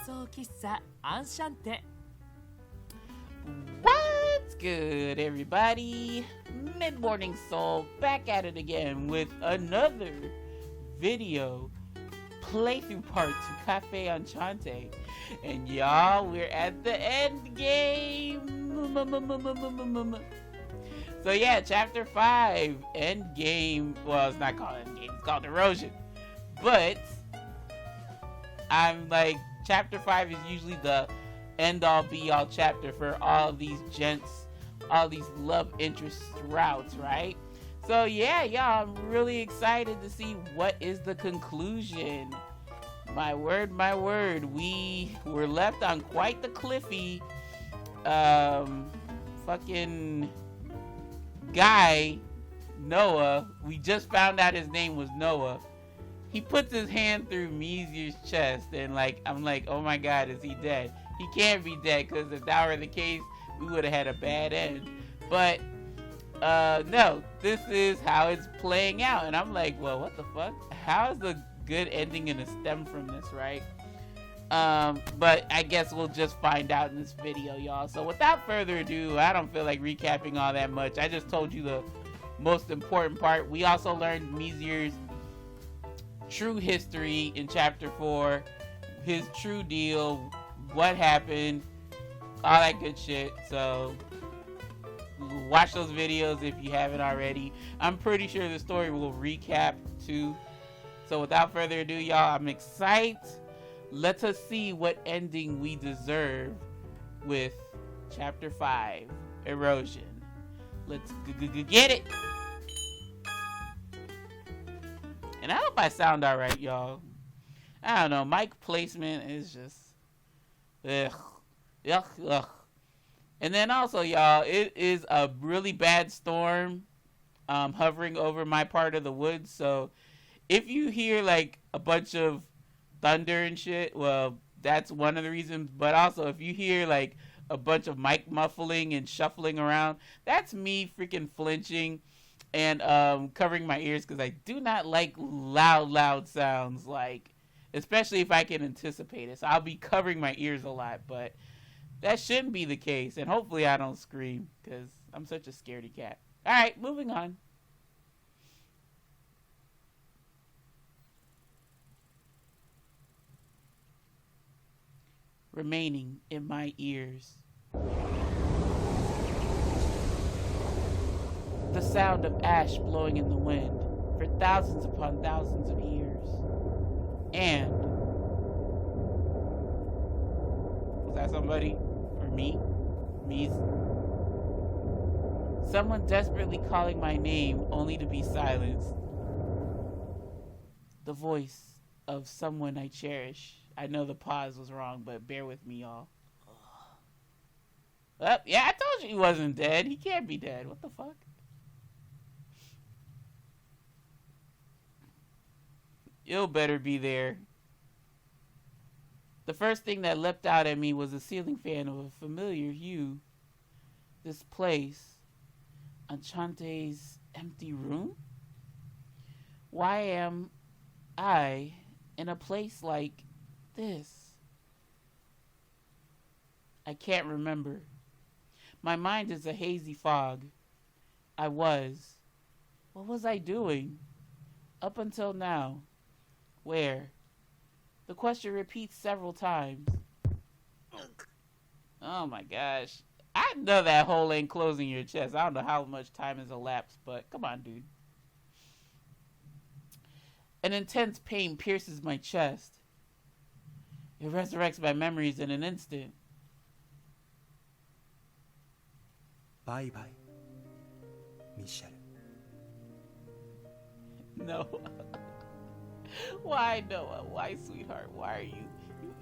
送喫茶アンシャンテ。 What's good, everybody? MidMorningSol back at it again with another video playthrough part to Cafe Enchante. And y'all, we're at the end game. So yeah, chapter 5, end game. Well, it's not called end game, it's called erosion. But I'm like, chapter 5 is usually the end all be all chapter for all of these gents, all these love interest routes, right? So yeah, y'all, I'm really excited to see what is the conclusion. My word, we were left on quite the cliffy fucking guy, Noah. We just found out his name was Noah. He puts his hand through Mizir's chest, and like, I'm like, oh my god, is he dead? He can't be dead, because if that were the case, we would have had a bad end. But no, this is how it's playing out, and I'm like, well, what the fuck? How is the good ending gonna stem from this, right? But I guess we'll just find out in this video, y'all. So without further ado, I don't feel like recapping all that much. I just told you the most important part. We also learned Mizir's true history in chapter 4, his true deal, what happened, all that good shit. So watch those videos if you haven't already. I'm pretty sure the story will recap too. So without further ado, y'all, I'm excited. Let us see what ending we deserve with chapter 5, erosion. Let's get it. And I hope I sound alright, y'all. I don't know, mic placement is just ugh. And then also, y'all, it is a really bad storm hovering over my part of the woods. So if you hear like a bunch of thunder and shit, well, that's one of the reasons. But also, if you hear like a bunch of mic muffling and shuffling around, that's me freaking flinching and covering my ears, because I do not like loud sounds, like, especially if I can anticipate it. So I'll be covering my ears a lot, but that shouldn't be the case, and hopefully I don't scream, because I'm such a scaredy cat. Alright, moving on. Remaining in my ears. The sound of ash blowing in the wind for thousands upon thousands of years. And was that somebody? Or me? Me? Someone desperately calling my name only to be silenced. The voice of someone I cherish. I know the pause was wrong, but bear with me, y'all. Oh, yeah, I told you he wasn't dead. He can't be dead. What the fuck? You'll better be there. The first thing that leapt out at me was a ceiling fan of a familiar hue. This place, Enchante's empty room? Why am I in a place like this? I can't remember. My mind is a hazy fog. What was I doing? Up until now. Where? The question repeats several times. Oh my gosh. I know that hole ain't closing your chest. I don't know how much time has elapsed, but come on, dude. An intense pain pierces my chest. It resurrects my memories in an instant. Bye, Michelle. No. Why, Noah? Why, sweetheart? Why are you?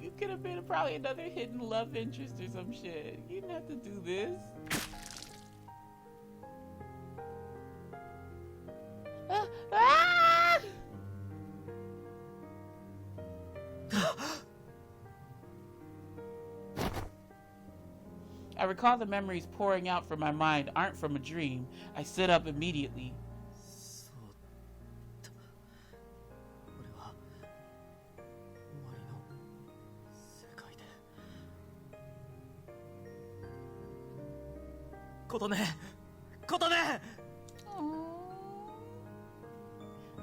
You could have been probably another hidden love interest or some shit. You didn't have to do this. Ah! I recall the memories pouring out from my mind aren't from a dream. I sit up immediately. 琴音琴音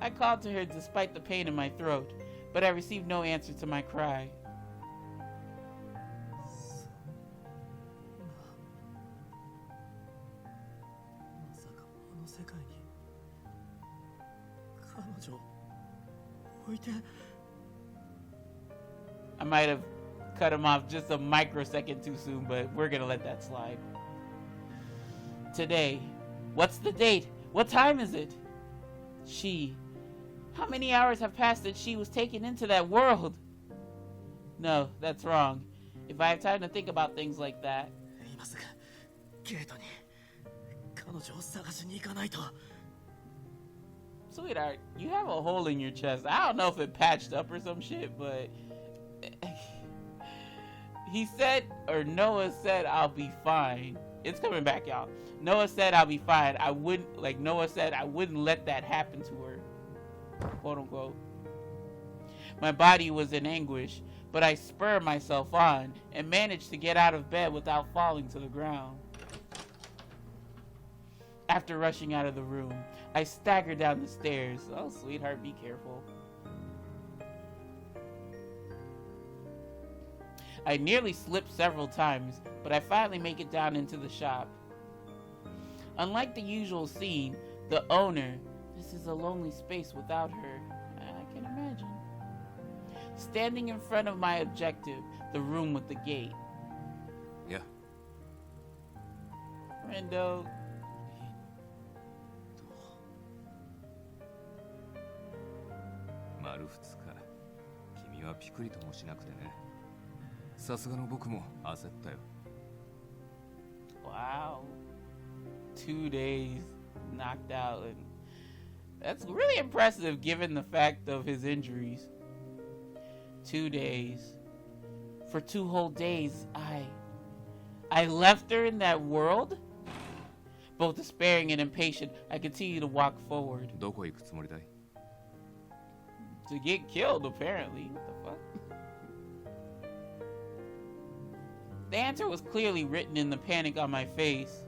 I called to her despite the pain in my throat, but I received no answer to my cry. まさかあの世界に彼女を置いて I might have cut him off just a microsecond too soon, but we're gonna let that slide. Today. What's the date? What time is it? She. How many hours have passed since she was taken into that world? No, that's wrong. If I have time to think about things like that. 今すぐゲートに彼女を探しに行かないと Sweetheart, you have a hole in your chest. I don't know if it patched up or some shit, but he said, or Noah said, I'll be fine. It's coming back, y'all. Noah said I'll be fine. Noah said I wouldn't let that happen to her. Quote unquote. My body was in anguish, but I spurred myself on and managed to get out of bed without falling to the ground. After rushing out of the room, I staggered down the stairs. Oh, sweetheart, be careful. I nearly slipped several times, but I finally make it down into the shop. Unlike the usual scene, the owner, this is a lonely space without her. I can imagine. Standing in front of my objective, the room with the gate. Yeah. Rendo. 丸2日君はピクリともしなくてねさすがの僕も焦ったよ Wow. 2 days knocked out, and that's really impressive given the fact of his injuries. 2 days. For 2 whole days, I left her in that world? Both despairing and impatient, I continue to walk forward. どこ行くつもりだい To get killed, apparently. What the fuck? The answer was clearly written in the panic on my face.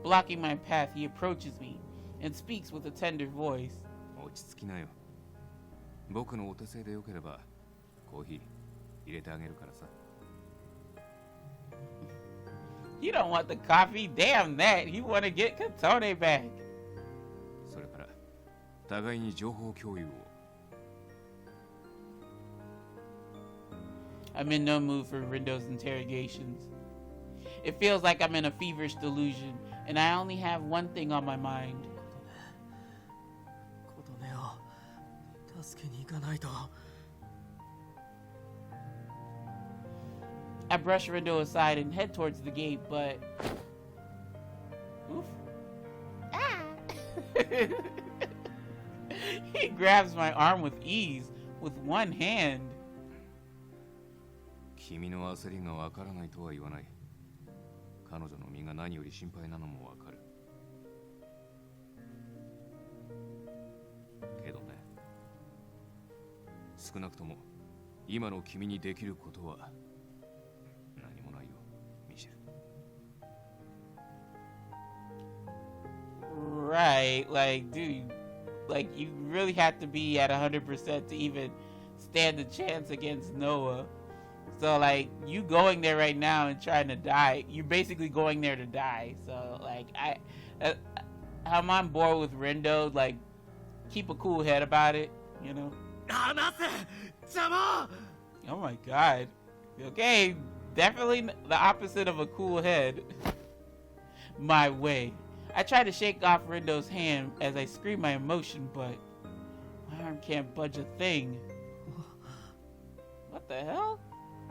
Blocking my path, he approaches me and speaks with a tender voice. 落ち着きなよ僕のお手製でよければコーヒー入れてあげるからさ You don't want the coffee? Damn that! He want to get Katone back. それから互いに情報共有を I'm in no mood for Rendo's interrogations. It feels like I'm in a feverish delusion, and I only have one thing on my mind. 琴音を助けに行かないと I brush Rendo aside and head towards the gate, but... Oof. Ah! He grabs my arm with ease, with one hand. 君の焦りがわからないとは言わない彼女の身が何より心配なのもわかるけどね少なくとも今の君にできることは何もないよミシェル Right, like, dude, like, you really have to be at 100% to even stand a chance against Noah. So, like, you going there right now and trying to die, you're basically going there to die. So, like, I'm on board with Rendo. Like, keep a cool head about it, you know? Oh my god. Okay, definitely the opposite of a cool head. My way. I try to shake off Rendo's hand as I scream my emotion, but my arm can't budge a thing. What the hell?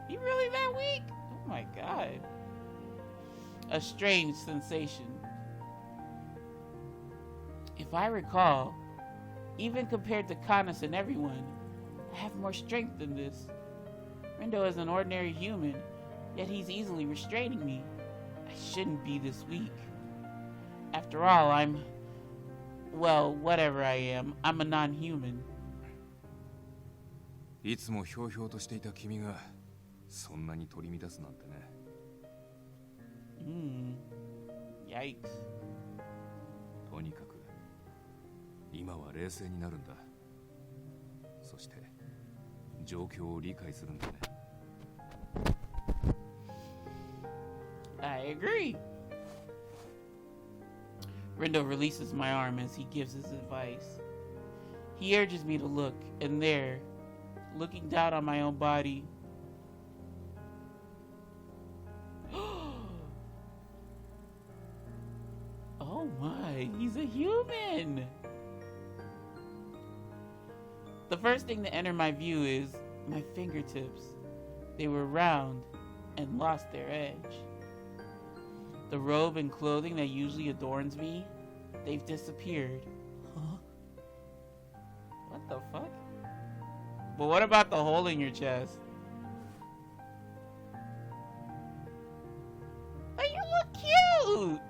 You really that weak? Oh my god. A strange sensation. If I recall, even compared to Canis and everyone, I have more strength than this. Rendo is an ordinary human, yet he's easily restraining me. I shouldn't be this weak. After all, well, whatever I am, I'm a non-human. いつもひょうひょうとしていた君がそんなに取り乱すなんてね Yikes. とにかく今は冷静になるんだ。そして状況を理解するんだね。 I agree. Rindo releases my arm as he gives his advice. He urges me to look, and there, looking down on my own body, oh my, he's a human! The first thing to enter my view is my fingertips. They were round and lost their edge. The robe and clothing that usually adorns me, they've disappeared. Huh? What the fuck? But what about the hole in your chest? Oh, you look cute!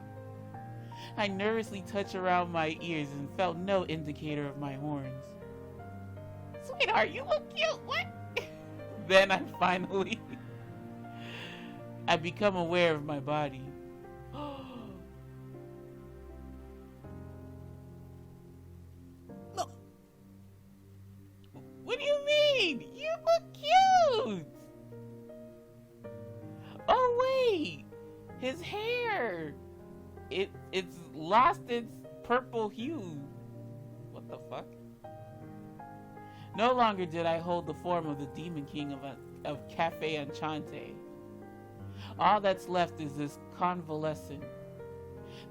I nervously touched around my ears and felt no indicator of my horns. Sweetheart, you look cute! What? Then I become aware of my body. No. What do you mean? You look cute! Oh wait! His hair! It's lost its purple hue. What the fuck? No longer did I hold the form of the Demon King of Cafe Enchante. All that's left is this convalescent,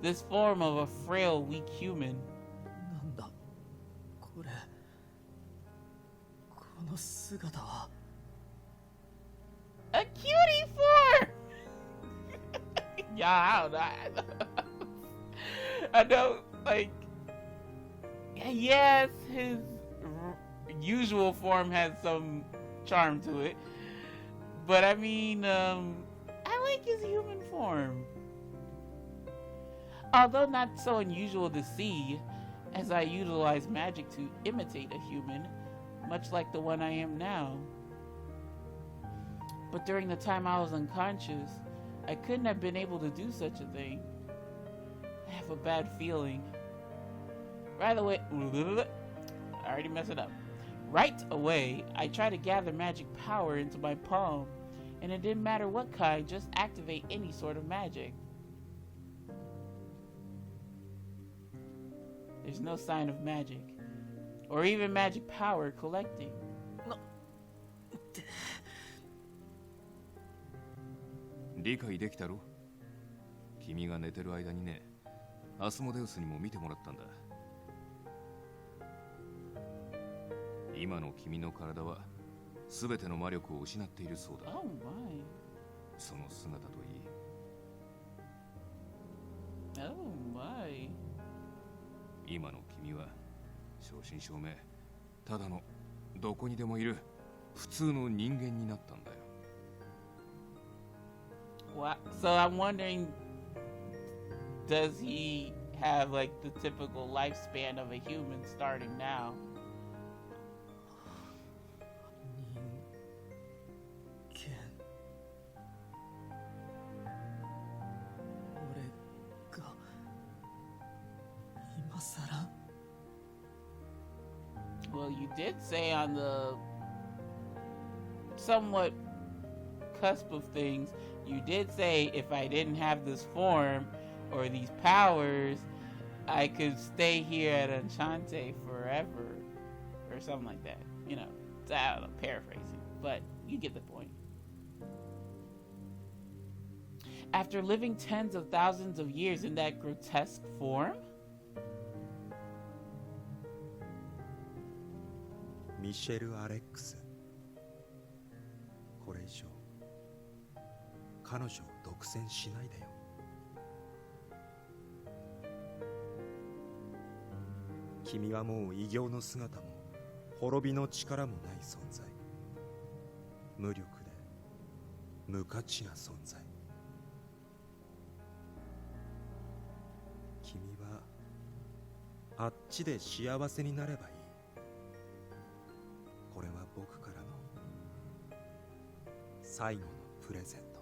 this form of a frail, weak human. なんだこれ。この姿は。 A cutie form! Yeah, I don't know. I know, like, yes, his usual form has some charm to it, but I mean, I like his human form. Although not so unusual to see, as I utilize magic to imitate a human, much like the one I am now. But during the time I was unconscious, I couldn't have been able to do such a thing. I have a bad feeling. Right away, I already messed it up. Right away, I tried to gather magic power into my palm, and it didn't matter what kind, just activate any sort of magic. There's no sign of magic, or even magic power collecting. 理解できたろ？君が寝てる間にね、アスモデウスにも見てもらったんだ。今の君の体は全ての魔力を失っているそうだ。Oh my. その姿といい。Oh my. 今の君は正真正銘ただのどこにでもいる普通の人間になったんだよ。What? So I'm wondering, does he have like the typical lifespan of a human starting now? 人間。俺が今さら。 Well, you did say on the somewhat cusp of things, you did say if I didn't have this form or these powers, I could stay here at Enchante forever or something like that. You know, I don't know, paraphrasing, but you get the point. After living tens of thousands of years in that grotesque form? ミシェル・アレックス、これ以上彼女を独占しないでよ。君はもう異形の姿も滅びの力もない存在。無力で無価値な存在。君はあっちで幸せになればいい。これは僕からの最後のプレゼント。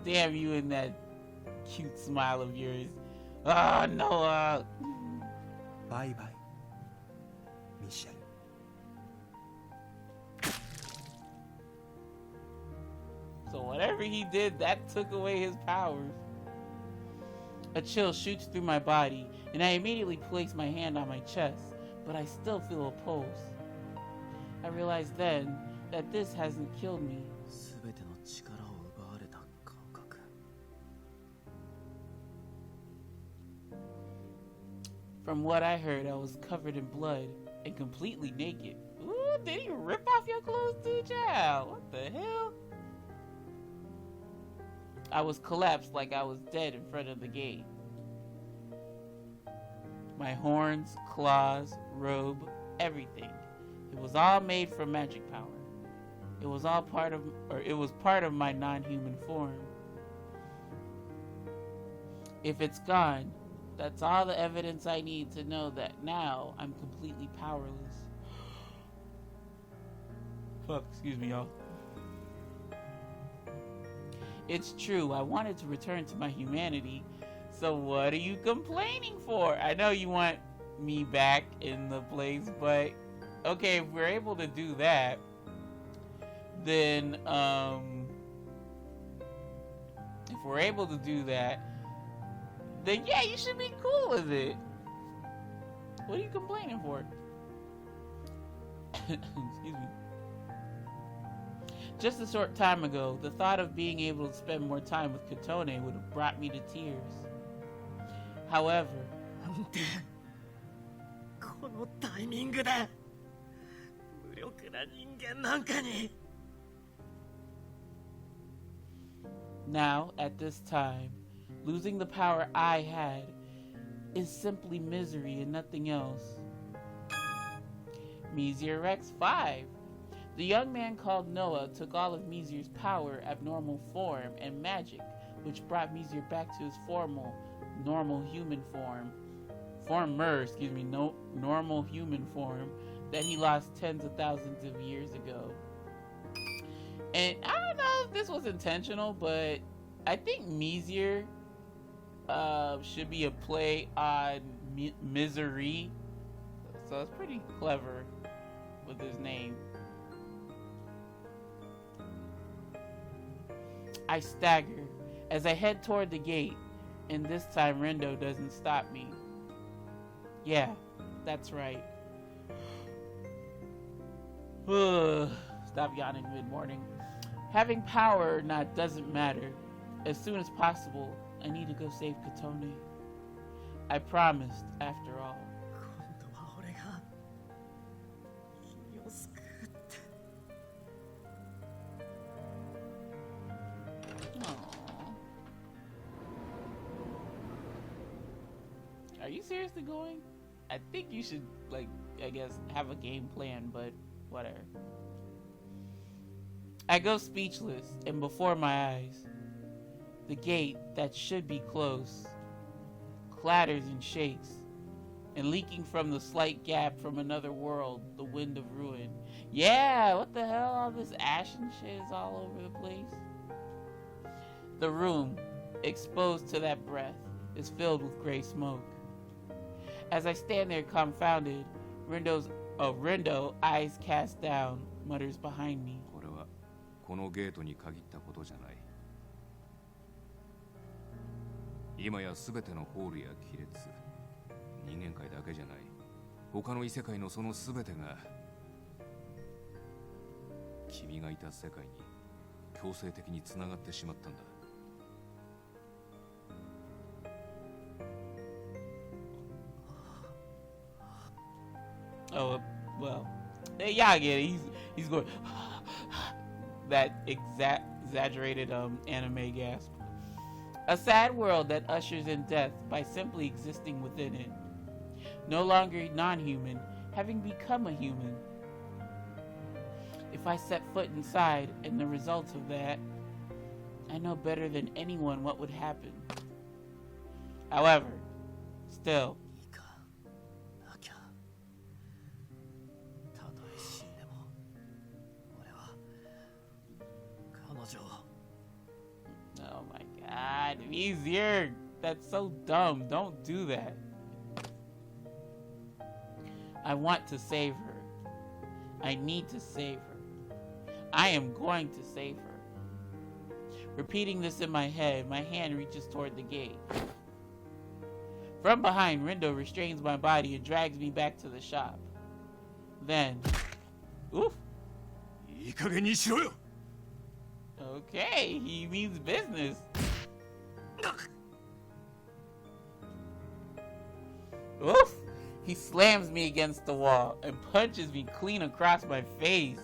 Damn you and that cute smile of yours. Ah, Noah. バイバイミシェル。 So whatever he did, that took away his powers. A chill shoots through my body, and I immediately place my hand on my chest, but I still feel a pulse. I realize then that this hasn't killed me. 全ての力を奪われた感覚。 From what I heard, I was covered in blood and completely naked. Ooh, did he rip off your clothes too, child? What the hell? I was collapsed like I was dead in front of the gate. My horns, claws, robe, everything. It was all made from magic power. It was part of my non-human form. If it's gone, that's all the evidence I need to know that now I'm completely powerless. Fuck, excuse me, y'all. It's true, I wanted to return to my humanity, so what are you complaining for? I know you want me back in the place, but okay, if we're able to do that, then, then yeah, you should be cool with it. What are you complaining for? Excuse me. Just a short time ago, the thought of being able to spend more time with Otome would have brought me to tears. However, なんでこのタイミングで無力な人間なんかに。 now, at this time, losing the power I had is simply misery and nothing else. Mizir Rex 5. The young man called Noah took all of Mizir's power, abnormal form, and magic, which brought Mizir back to his normal human form. Normal human form that he lost tens of thousands of years ago. And I don't know if this was intentional, but I think Mizir should be a play on misery. So it's pretty clever with his name. I stagger as I head toward the gate, and this time Rendo doesn't stop me. Yeah, that's right. Stop yawning mid-morning. Having power or not doesn't matter. As soon as possible, I need to go save Otome. I promised, after all. 今度は俺が君を救って。 Are you seriously going? I think you should, like, I guess, have a game plan, but whatever. I go speechless, and before my eyes, the gate that should be close clatters and shakes, and leaking from the slight gap from another world, the wind of ruin. Yeah, what the hell? All this ash and shit is all over the place. The room, exposed to that breath, is filled with gray smoke. As I stand there confounded, Rendo, eyes cast down, mutters behind me. これはこのゲートに限ったことじゃない。今やすべてのホールや亀裂、人間界だけじゃない。他の異世界のそのすべてが君がいた世界に強制的につながってしまったんだ。 Oh, well, y'all get it. He's going that exaggerated anime gasp. A sad world that ushers in death by simply existing within it. No longer non-human, having become a human. If I set foot inside and the results of that, I know better than anyone what would happen. However, still, いいかなきゃ。たとえ死んでも俺は彼女を god, easier. That's so dumb. Don't do that. I want to save her. I need to save her. I am going to save her. Repeating this in my head, my hand reaches toward the gate. From behind, Rindo restrains my body and drags me back to the shop. Then, oof. いい加減にしろよ Okay, he means business. Oof! He slams me against the wall and punches me clean across my face.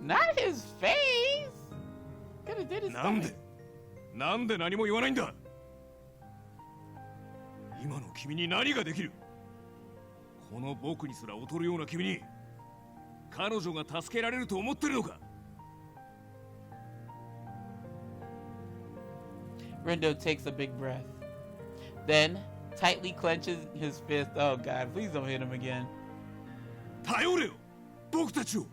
Not his face! Could have did his なんで何も言わないんだ今の君に何ができるこの僕にすら劣るような君に彼女が助けられると思ってるのか Rindo takes a big breath. Then, tightly clenches his fist. Oh god, please don't hit him again. 頼れよ僕たちを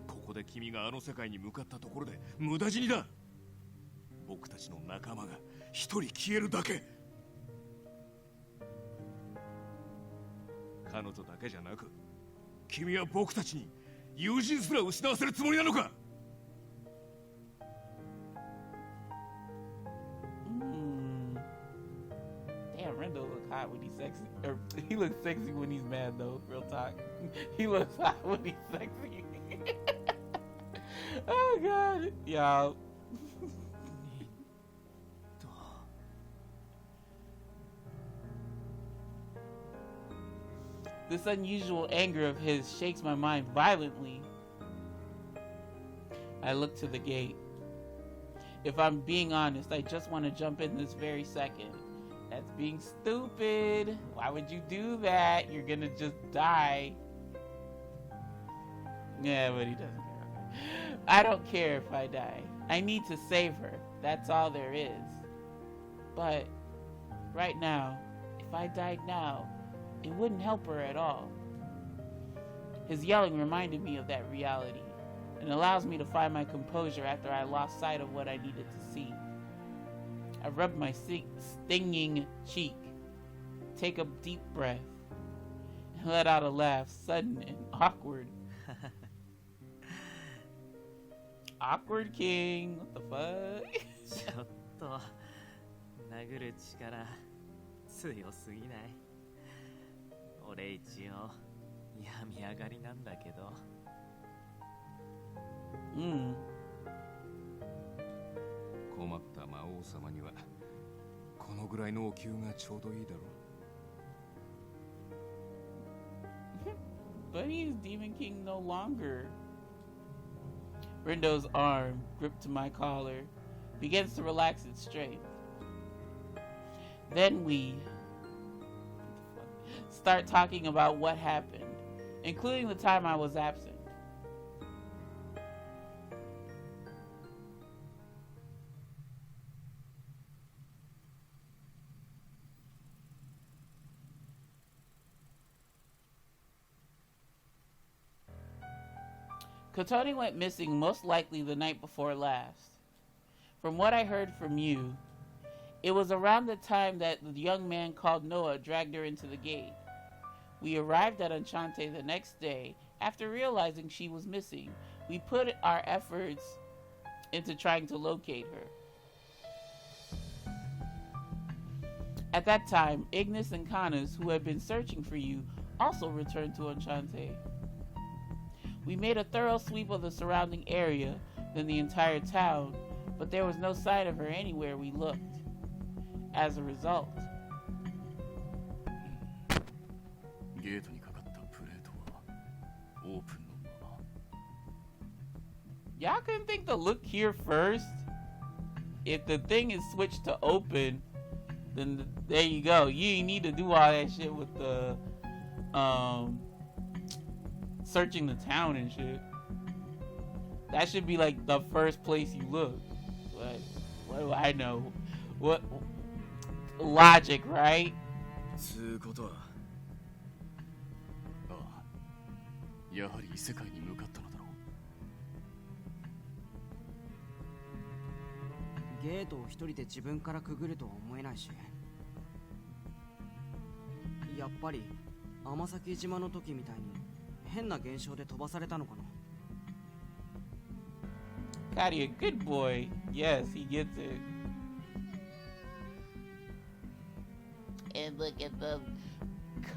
ここで君があの世界に向かったところで無駄死にだ僕たちの仲間が一人消えるだけ彼女だけじゃなく君は僕たちに友人すら失わせるつもりなのか Damn, Rindo look hot when he's sexy. Or, he looks sexy when he's mad, though. Real talk. He looks hot when he's sexy. Oh, God. Y'all. This unusual anger of his shakes my mind violently. I look to the gate. If I'm being honest, I just want to jump in this very second. That's being stupid. Why would you do that? You're gonna just die. Yeah, but he doesn't care. I don't care if I die. I need to save her. That's all there is. But right now, if I died now, it wouldn't help her at all. His yelling reminded me of that reality and allows me to find my composure after I lost sight of what I needed to see. I rub my stinging cheek, take a deep breath, and let out a laugh, sudden and awkward. Awkward king, what the fuck? ちょっと殴る力強すぎない俺一応病み上がりなんだけど困った魔王様にはこのぐらいのお給がちょうどいいだろう But he's Demon King no longer. Rindo's arm, gripped to my collar, begins to relax its strength. Then we start talking about what happened, including the time I was absent. Kotone went missing most likely the night before last. From what I heard from you, it was around the time that the young man called Noah dragged her into the gate. We arrived at Enchante the next day. After realizing she was missing, we put our efforts into trying to locate her. At that time, Ignis and Canas, who had been searching for you, also returned to Enchante. We made a thorough sweep of the surrounding area, then the entire town, but there was no sign of her anywhere we looked. As a result, ゲートにかかったプレートはオープンのまま y'all couldn't think to look here first? If the thing is switched to open, then there you go. You ain't need to do all that shit with the searching the town and shit. That should be like the first place you look. But what do I know? What logic, right? つうことはああやはり異世界に向かったのだろゲートを一人で自分からくぐるとは思えないし、やっぱり天崎島の時みたいに変な現象で飛ばされたのかな。Gotti, a good boy. Yes, he gets it. And look at the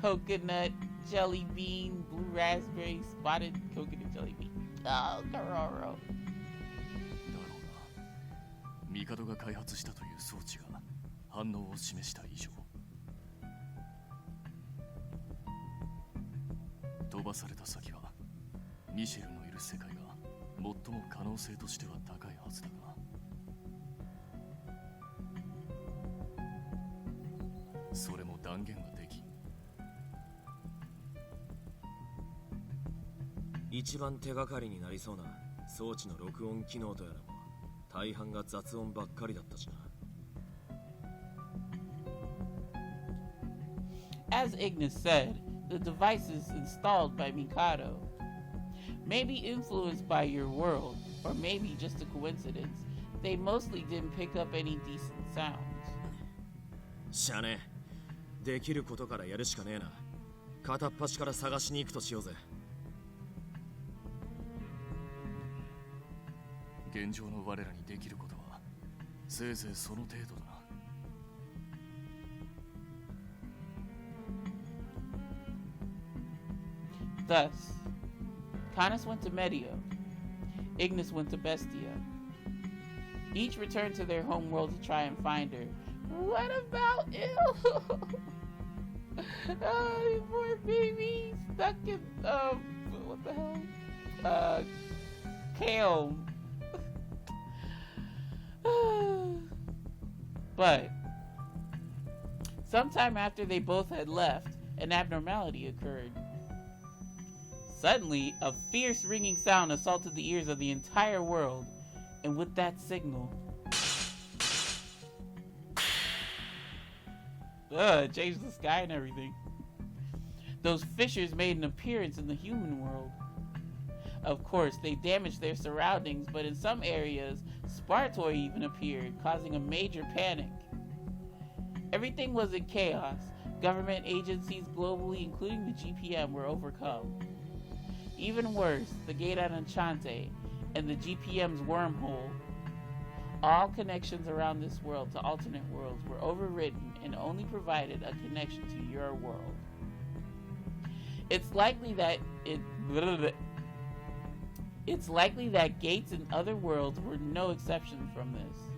coconut jelly bean, blue raspberry, spotted coconut jelly bean. Oh, Karoro. だろうな。帝が開発したという装置が反応を示した以上、飛ばされた先はミシェルのいる世界が最も可能性としては高いはずだが、それも断言はできん。一番手がかりになりそうな装置の録音機能とやらも大半が雑音ばっかりだったしな。As Ignis said, the devices installed by Mikado may be influenced by your world, or maybe just a coincidence. They mostly didn't pick up any decent sounds. しゃねえ。できることからやるしかねえな。片っ端から探しに行くとしようぜ。現状の我らにできることはせいぜいその程度だな。Thus, Canis went to Medio, Ignis went to Bestia. Each returned to their home world to try and find her. What about ew? Oh, poor baby stuck in what the hell? Kale. But sometime after they both had left, an abnormality occurred. Suddenly, a fierce ringing sound assaulted the ears of the entire world, and with that signal, it changed the sky and everything. Those fissures made an appearance in the human world. Of course, they damaged their surroundings, but in some areas, Spartoi even appeared, causing a major panic. Everything was in chaos. Government agencies globally, including the GPM, were overcome. Even worse, the gate at Enchante and the GPM's wormhole, all connections around this world to alternate worlds were overridden and only provided a connection to your world. It's likely that gates in other worlds were no exception from this.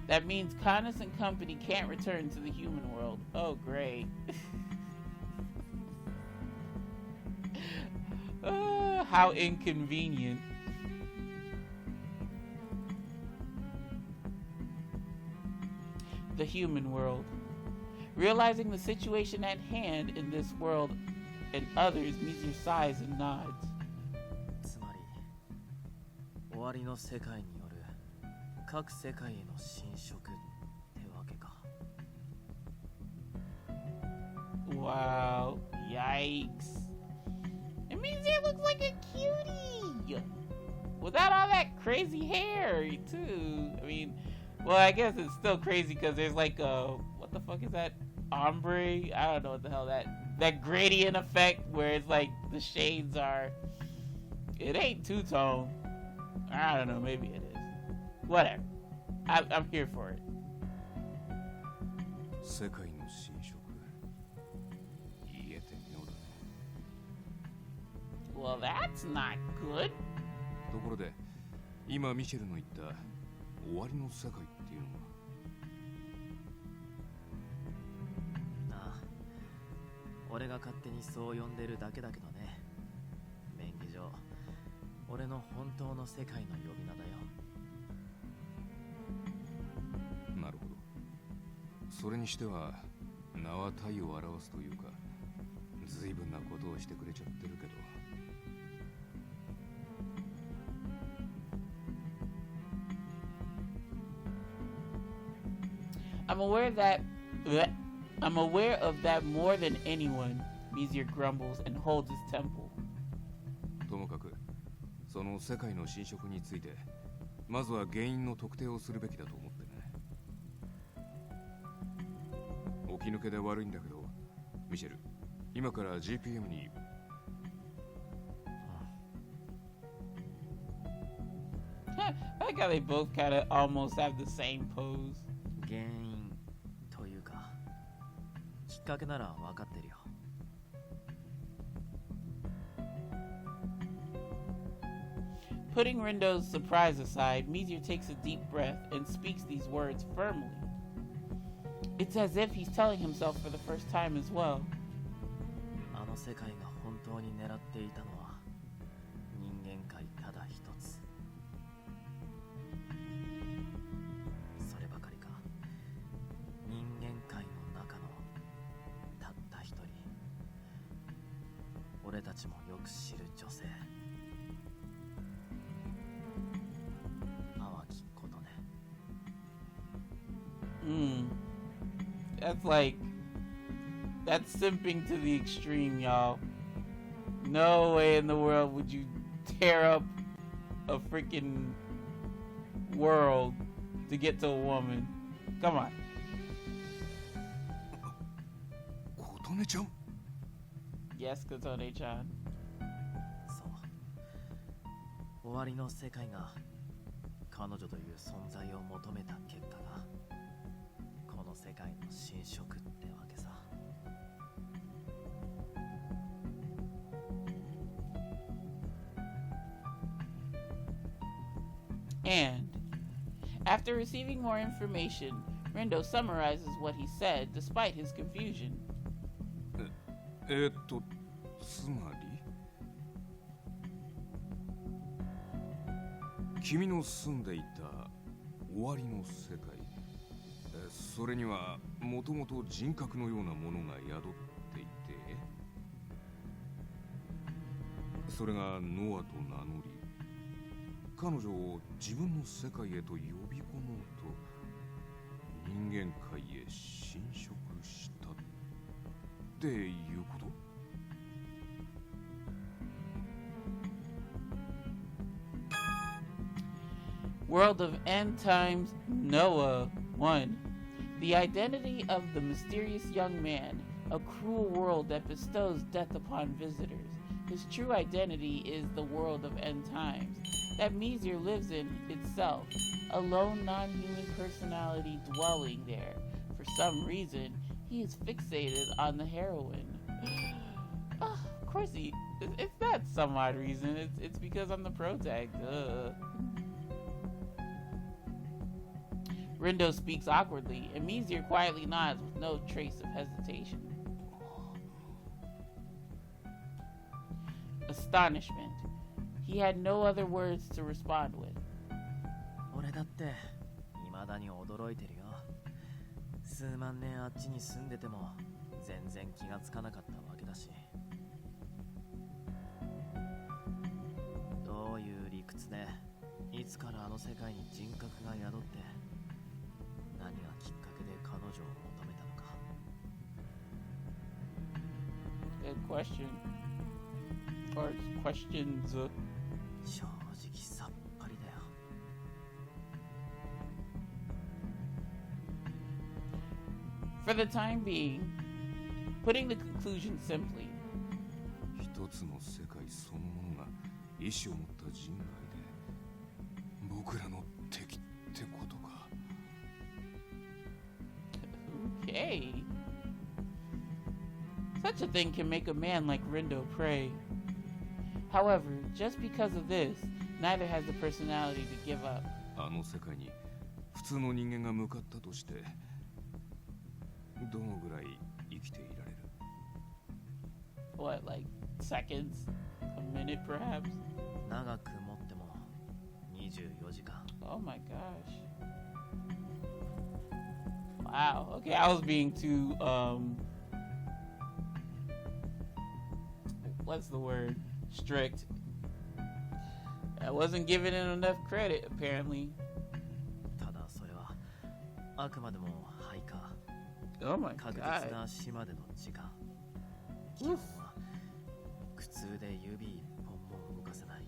That means Canis and company can't return to the human world. Oh, great. How inconvenient. The human world. Realizing the situation at hand in this world and others, Mizir sighs and nods. つまり終わりの世界による各世界への侵食ってわけか。 Wow. Yikes. And Mizir looks like a cutie! Without all that crazy hair, too. I mean, well, I guess it's still crazy because there's like a... What the fuck is that? Ombre? I don't know what the hell that gradient effect where it's like the shades are... It ain't two-tone. I don't know, maybe it is. Whatever. I'm here for it. 世界の侵食、言えて妙だね。 Well, that's not good. ところで、今ミシェルの言った終わりの世界っていうのは？ああ、俺が勝手にそう呼んでるだけだけどね。便宜上、俺の本当の世界の呼び名だよ。なるほど。それにしては名は体を表すというか、随分なことをしてくれちゃってるけど。I'm aware of that more than anyone, Mizir grumbles and holds his temple. ともかく、その世界の侵食についてまずは原因の特定をするべきだと思ってね。起き抜けで悪いんだけど、ミシェル、今から GPM に。I like how they both kind of almost have the same pose. 原因というかきっかけなら分かってるよ。Putting Rendo's surprise aside, Mizir takes a deep breath and speaks these words firmly. It's as if he's telling himself for the first time as well. あの世界が本当に狙っていたのは人間界ただ一つ。そればかりか、人間界の中のたった一人、俺たちもよく知る女性。淡きことね。That's simping to the extreme, y'all. No way in the world would you tear up a freaking world to get to a woman. Come on. 琴音ちゃん。 Yes, Kotone-chan. そう。終わりの世界が彼女という存在を求めた結果がこの世界の侵食ってわけさ。And after receiving more information, Rendo summarizes what he said despite his confusion. つまり君の住んでいた終わりの世界、それにはもともと人格のようなものが宿っていて、それがノアと名乗り、彼女を自分の世界へと呼び込もうと人間界へ侵食したっていうこと？ World of End Times, Noah 1. The identity of the mysterious young man, a cruel world that bestows death upon visitors. His true identity is the world of End Times, that Mizir lives in itself, a lone non-human personality dwelling there. For some reason, he is fixated on the heroine. Of course it's not some odd reason, it's because I'm the protag, duh. Rendo speaks awkwardly, and Mizir quietly nods with no trace of hesitation. Astonishment. He had no other words to respond with. 俺だって未だに驚いてるよ。数万年あっちに住んでても全然気がつかなかったわけだし。どういう理屈でいつからあの世界に人格が宿って何がきっかけで彼女を求めたのか。 Good question. Or questions. 正直さっぱりだよ。 For the time being, putting the conclusion simply, 一つの世界そのものが意志を持った人外で僕らの敵ってことか。 okay. Such a thing can make a man like Rendo pray. However, just because of this, neither has the personality to give up. あの世界に普通の人間が向かったとしてどのぐらい生きていられる？ What, like seconds? A minute, perhaps? 長く持っても24時間。 Oh my gosh. Wow. Okay, I was being too, what's the word? Strict. I wasn't giving it enough credit, apparently. ただそれはあくまでも配下。 Oh my 確実 god. な島での時間。基本は苦痛で指一本も動かせない。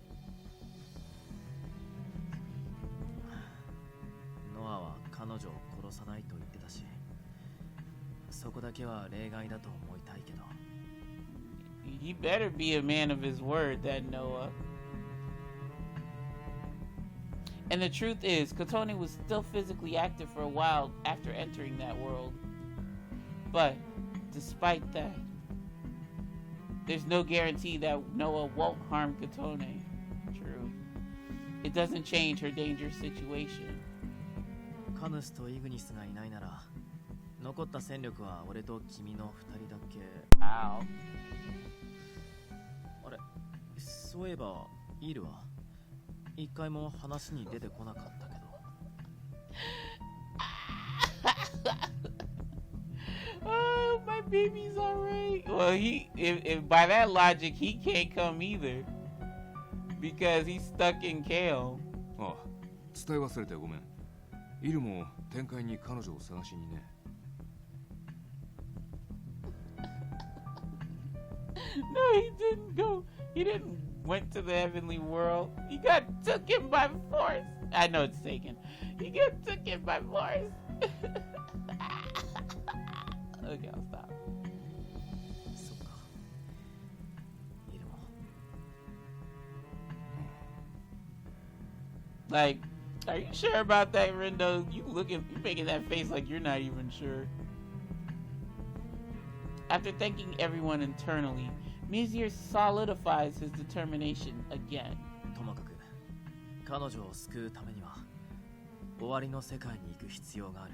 女を殺さないと言ってたし、そこだけは例外だと思いたいけど。 He better be a man of his word, that Noah. And the truth is, Kotone was still physically active for a while after entering that world. But, despite that, there's no guarantee that Noah won't harm Kotone. True. It doesn't change her dangerous situation. カヌスとイグニスがいないなら、残った戦力は俺と君の二人だけ。 Ow. あれ、そういえばイルは一回も話に出てこなかったけど。Oh, my baby's alright. Well, if by that logic, he can't come either. Because he's stuck in Kale. ああ、伝え忘れてごめん。イルも展開に彼女を探しにね。No, he didn't go. He didn't went to the heavenly world. He got taken by force. I know it's taken. He got taken by force. Okay, I'll stop. そっか。イルも。Like, are you sure about that, Rendo? You making that face like you're not even sure. After thanking everyone internally, Mizir solidifies his determination again. ともかく、彼女を救うためには、終わりの世界に行く必要がある。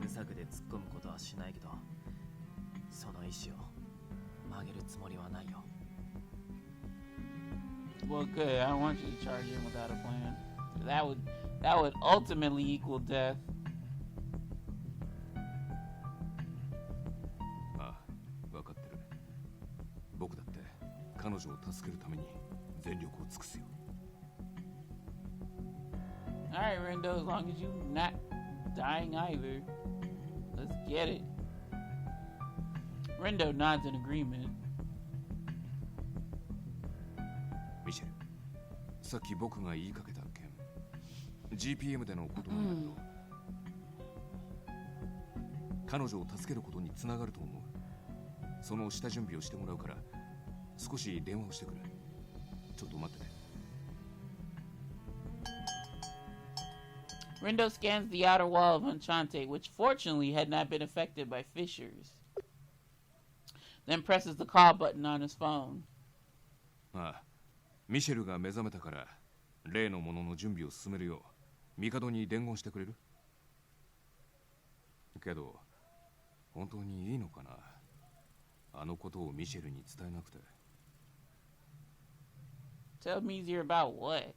無策で突っ込むことはしないけど、その意志を曲げるつもりはないよ。Well, good. I don't want you to charge in without a plan. That would ultimately equal death. ああ、分かってる。僕だって彼女を助けるために全力を尽くすよ。All right, Rendo. As long as you're not dying either, let's get it. Rendo nods in agreement. ミシェル、さっき僕が言いかけた件、GPM でのことなんだけど、彼女を助けることにつながると思う。その下準備をしてもらうから、少し電話をしてくれ。ちょっと待ってね。Rendo scans the outer wall of Enchante, which fortunately had not been affected by fissures. Then presses the call button on his phone. ああ、ミシェルが目覚めたから、例のものの準備を進めるよう、帝に伝言してくれる？けど、本当にいいのかな？あのことをミシェルに伝えなくて。Tell Mizir about what?